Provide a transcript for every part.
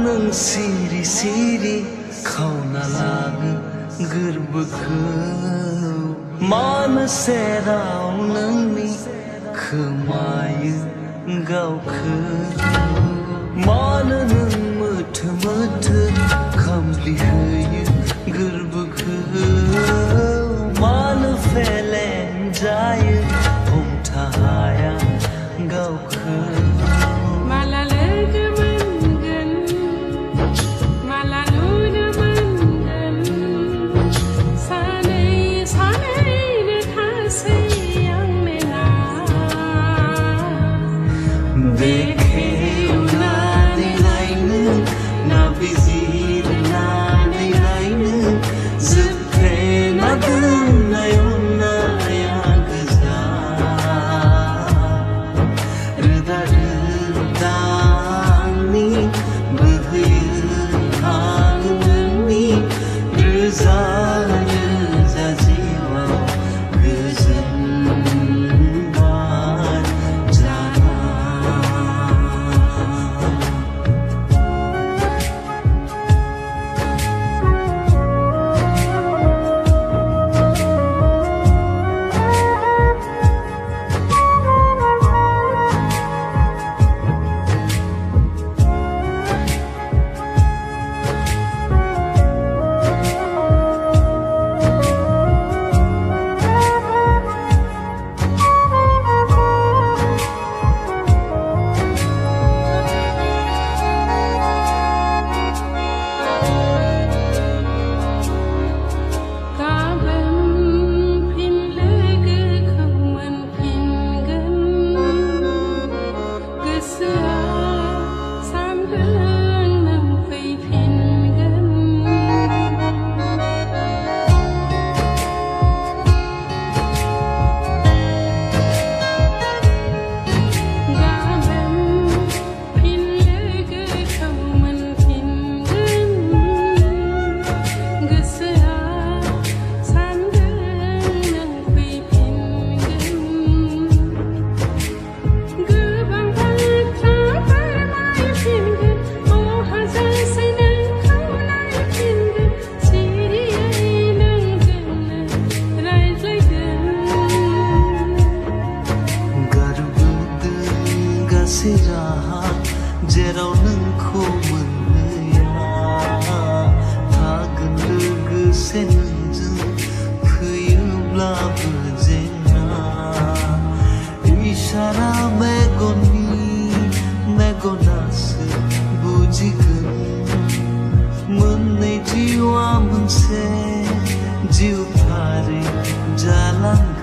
नों सिरि सिरि खावना लाङो गोरबोखौ मानो सेराव नोंनि खोमायो गावखौ मानो नों मोथो मोथो खामग्लिहोयो गोरबोखौ मानो फेलें जायो हमथा हाया गावखौ माला लोगो मोनगोन माला नुनो मोनगोन सानै सानैनो थासै आं नेना बेखेवनानै नायनो ना बिजिरनानै नायनो जोबथेना दोननाय अननाया गोजा रोदा रोदानि बोहैयो हां नोंनि रोजा रोजा जिउआव गोजोन बार जाना राहा जेराव नोंखौ मोनहैया थागोन लोगोसे नोंजों फैयोब्लाबो जेंना इसारा मेगनासो बुजिगोन मोननै जिउआ मोनसे जिउ फारि जालांगोन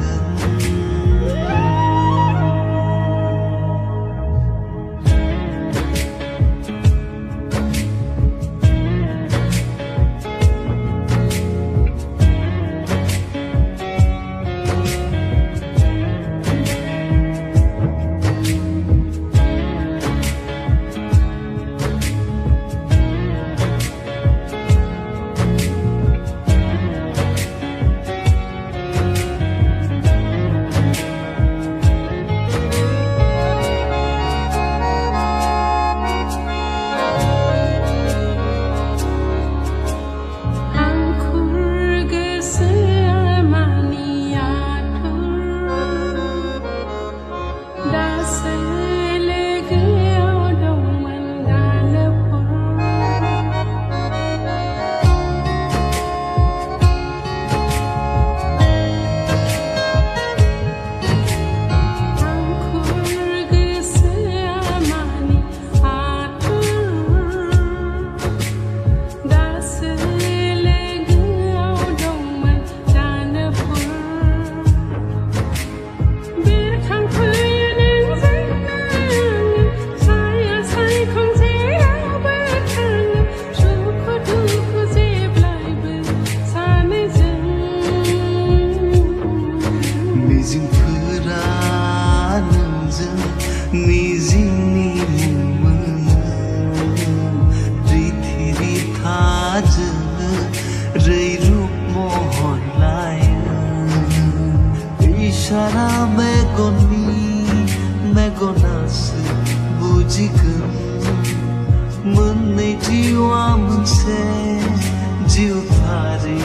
मोनसे जीव थारी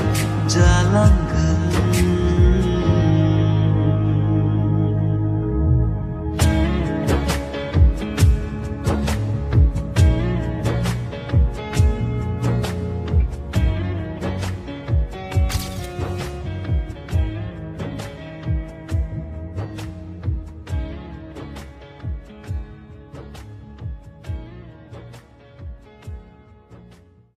जालांगन